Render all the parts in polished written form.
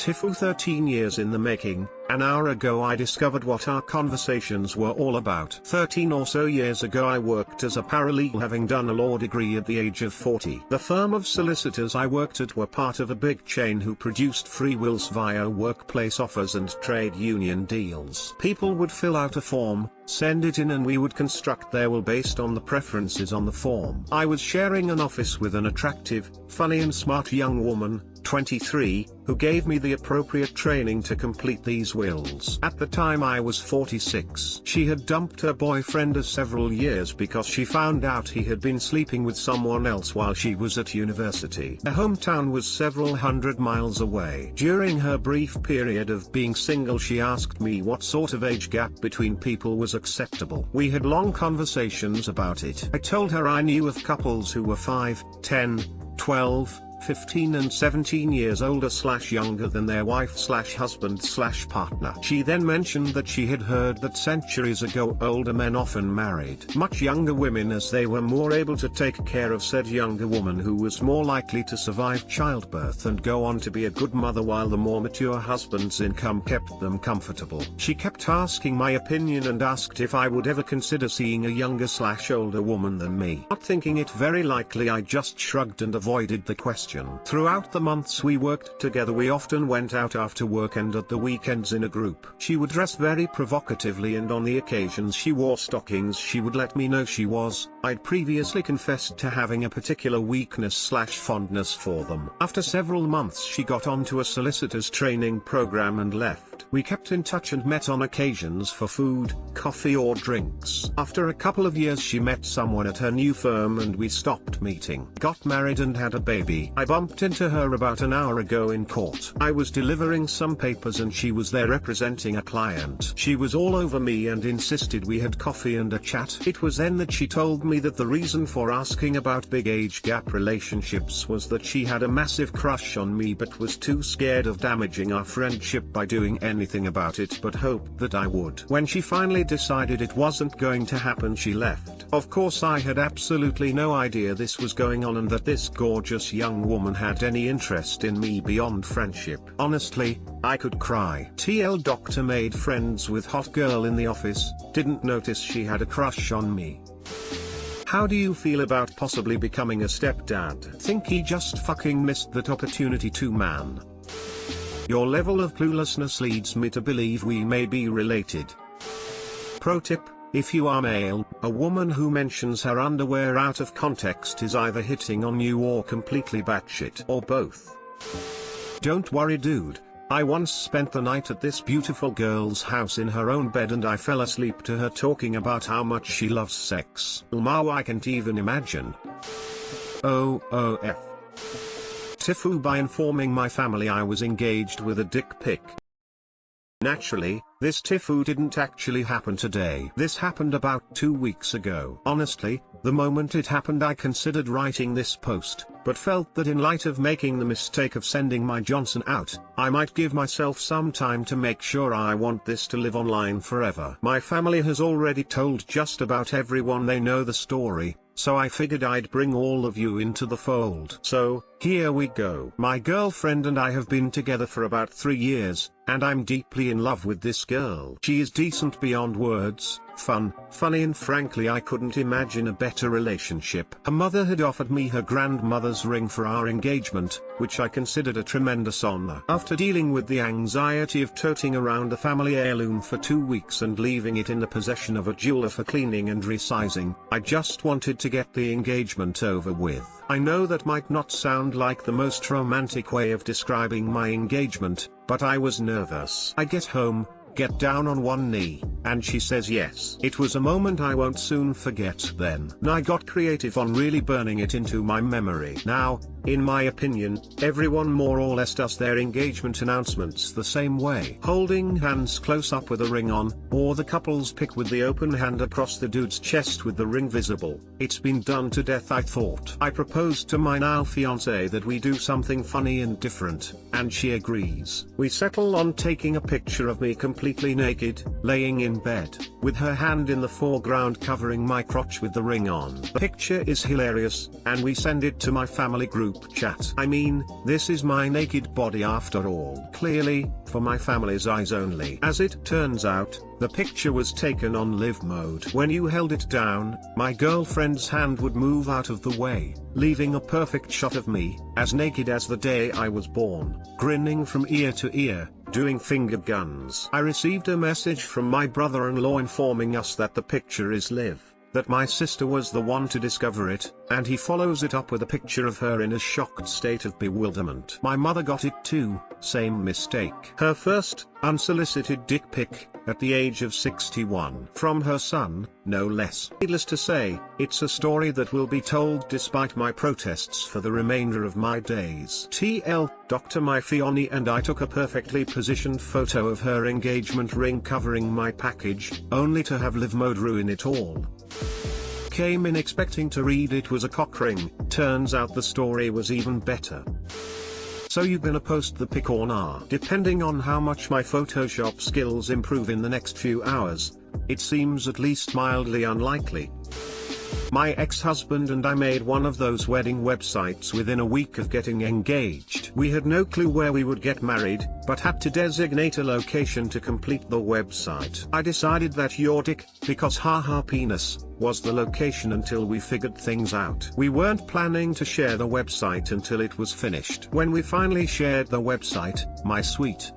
TIFU 13 years in the making. An hour ago I discovered what our conversations were all about. 13 or so years ago I worked as a paralegal, having done a law degree at the age of 40. The firm of solicitors I worked at were part of a big chain who produced free wills via workplace offers and trade union deals. People would fill out a form, send it in, and we would construct their will based on the preferences on the form. I was sharing an office with an attractive, funny and smart young woman, 23, who gave me the appropriate training to complete these wills. At the time I was 46. She had dumped her boyfriend of several years because she found out he had been sleeping with someone else while she was at university. Her hometown was several hundred miles away. During her brief period of being single, she asked me what sort of age gap between people was acceptable. We had long conversations about it. I told her I knew of couples who were 5, 10, 12, 15 and 17 years older / younger than their wife / husband / partner. She then mentioned that she had heard that centuries ago older men often married much younger women as they were more able to take care of said younger woman, who was more likely to survive childbirth and go on to be a good mother, while the more mature husband's income kept them comfortable. She kept asking my opinion and asked if I would ever consider seeing a younger / older woman than me. Not thinking it very likely, I just shrugged and avoided the question. Throughout the months we worked together, we often went out after work and at the weekends in a group. She would dress very provocatively, and on the occasions she wore stockings she would let me know she was. I'd previously confessed to having a particular weakness / fondness for them. After several months she got onto a solicitor's training program and left. We kept in touch and met on occasions for food, coffee or drinks. After a couple of years she met someone at her new firm and we stopped meeting. Got married and had a baby. I bumped into her about an hour ago in court. I was delivering some papers and she was there representing a client. She was all over me and insisted we had coffee and a chat. It was then that she told me that the reason for asking about big age gap relationships was that she had a massive crush on me but was too scared of damaging our friendship by doing anything about it, but hoped that I would. When she finally decided it wasn't going to happen, she left. Of course I had absolutely no idea this was going on and that this gorgeous young woman had any interest in me beyond friendship. Honestly, I could cry. TL doctor made friends with hot girl in the office, didn't notice she had a crush on me. How do you feel about possibly becoming a stepdad? Think he just fucking missed that opportunity too, man. Your level of cluelessness leads me to believe we may be related. Pro tip: if you are male, a woman who mentions her underwear out of context is either hitting on you or completely batshit, or both. Don't worry, dude. I once spent the night at this beautiful girl's house in her own bed and I fell asleep to her talking about how much she loves sex. Now I can't even imagine. OOF. TIFU by informing my family I was engaged with a dick pic. Naturally, this TIFU didn't actually happen today. This happened about 2 weeks ago. Honestly, the moment it happened I considered writing this post, but felt that in light of making the mistake of sending my Johnson out, I might give myself some time to make sure I want this to live online forever. My family has already told just about everyone they know the story, so I figured I'd bring all of you into the fold. So, here we go. My girlfriend and I have been together for about 3 years, and I'm deeply in love with this girl. She is decent beyond words, funny, and frankly I couldn't imagine a better relationship. Her mother had offered me her grandmother's ring for our engagement, which I considered a tremendous honor. After dealing with the anxiety of toting around the family heirloom for 2 weeks and leaving it in the possession of a jeweler for cleaning and resizing, I just wanted to get the engagement over with. I know that might not sound like the most romantic way of describing my engagement, but I was nervous. I get home, get down on one knee, and she says yes. It was a moment I won't soon forget. Then I got creative on really burning it into my memory. Now, in my opinion, everyone more or less does their engagement announcements the same way. Holding hands close up with a ring on, or the couple's pic with the open hand across the dude's chest with the ring visible. It's been done to death, I thought. I proposed to my now fiancée that we do something funny and different, and she agrees. We settle on taking a picture of me completely naked, laying in bed. with her hand in the foreground covering my crotch with the ring on. The picture is hilarious, and we send it to my family group chat. I mean, this is my naked body after all. Clearly, for my family's eyes only. As it turns out, the picture was taken on live mode. When you held it down, my girlfriend's hand would move out of the way, leaving a perfect shot of me, as naked as the day I was born, grinning from ear to ear, doing finger guns. I received a message from my brother-in-law informing us that the picture is live, that my sister was the one to discover it, and he follows it up with a picture of her in a shocked state of bewilderment. My mother got it too, same mistake. Her first, unsolicited dick pic, at the age of 61. From her son, no less. Needless to say, it's a story that will be told despite my protests for the remainder of my days. TL, Dr. My fiancée and I took a perfectly positioned photo of her engagement ring covering my package, only to have live mode ruin it all. Came in expecting to read it was a cock ring, turns out the story was even better. So you gonna post the pic or nah? Depending on how much my Photoshop skills improve in the next few hours, it seems at least mildly unlikely. My ex-husband and I made one of those wedding websites within a week of getting engaged. We had no clue where we would get married, but had to designate a location to complete the website. I decided that your dick, because haha penis, was the location until we figured things out. We weren't planning to share the website until it was finished. When we finally shared the website, my sweet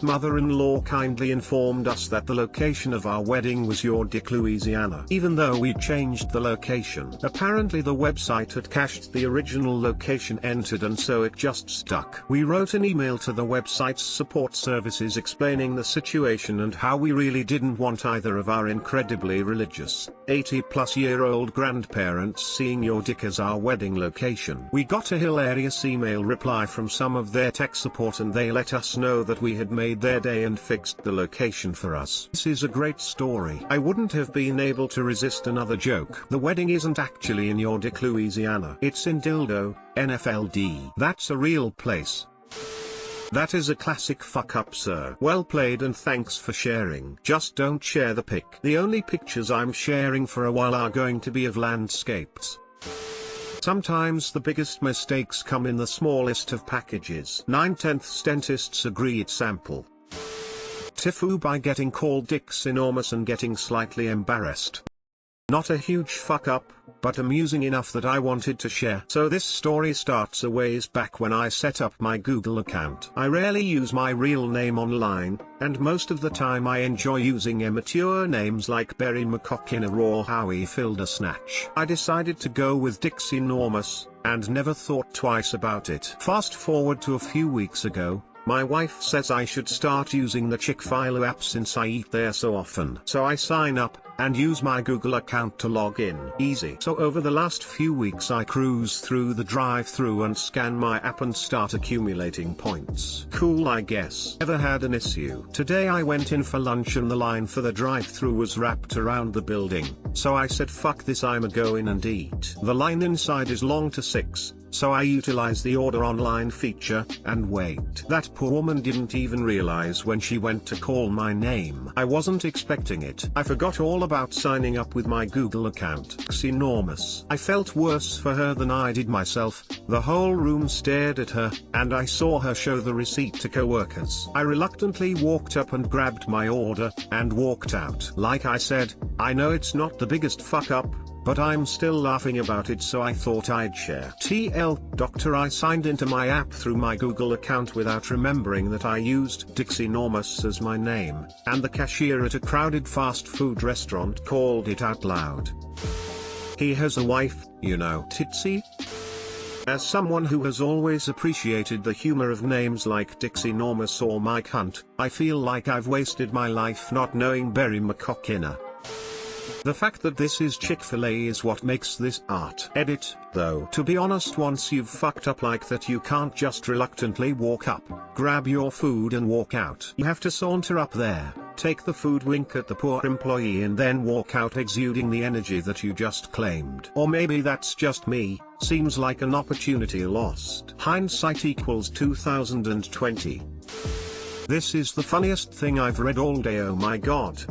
mother-in-law kindly informed us that the location of our wedding was your dick, Louisiana. Even though we changed the location. Apparently the website had cached the original location entered and so it just stuck. We wrote an email to the website's support services explaining the situation and how we really didn't want either of our incredibly religious, 80-plus-year-old grandparents seeing your dick as our wedding location. We got a hilarious email reply from some of their tech support and they let us know that we had made their day and fixed the location for us. This is a great story. I wouldn't have been able to resist another joke. The wedding isn't actually in your dick, Louisiana. It's in Dildo, NFLD. That's a real place. That is a classic fuck up, sir. Well played and thanks for sharing. Just don't share the pic. The only pictures I'm sharing for a while are going to be of landscapes. Sometimes the biggest mistakes come in the smallest of packages. 9/10 dentists agree it's ample. TIFU by getting called dicks enormous and getting slightly embarrassed. Not a huge fuck up, but amusing enough that I wanted to share. So this story starts a ways back when I set up my Google account. I rarely use my real name online, and most of the time I enjoy using immature names like Berry McCockina or Howie Filder Snatch. I decided to go with Dix Enormous, and never thought twice about it. Fast forward to a few weeks ago. My wife says I should start using the Chick-fil-A app since I eat there so often. So I sign up, and use my Google account to log in. Easy. So over the last few weeks I cruise through the drive-thru and scan my app and start accumulating points. Cool, I guess. Never had an issue. Today I went in for lunch and the line for the drive-thru was wrapped around the building, so I said fuck this, I'ma go in and eat. The line inside is long to 6. So I utilize the order online feature, and wait. That poor woman didn't even realize when she went to call my name. I wasn't expecting it. I forgot all about signing up with my Google account. It's enormous. I felt worse for her than I did myself. The whole room stared at her, and I saw her show the receipt to coworkers. I reluctantly walked up and grabbed my order, and walked out. Like I said, I know it's not the biggest fuck up, but I'm still laughing about it, so I thought I'd share. TL, Doctor, I signed into my app through my Google account without remembering that I used Dix Enormous as my name, and the cashier at a crowded fast food restaurant called it out loud. He has a wife, you know, Titsy? As someone who has always appreciated the humor of names like Dix Enormous or Mike Hunt, I feel like I've wasted my life not knowing Berry McCockina. The fact that this is Chick-fil-A is what makes this art. Edit, though. To be honest, once you've fucked up like that you can't just reluctantly walk up, grab your food and walk out. You have to saunter up there, take the food, wink at the poor employee and then walk out exuding the energy that you just claimed. Or maybe that's just me, seems like an opportunity lost. Hindsight equals 2020. This is the funniest thing I've read all day, oh my god.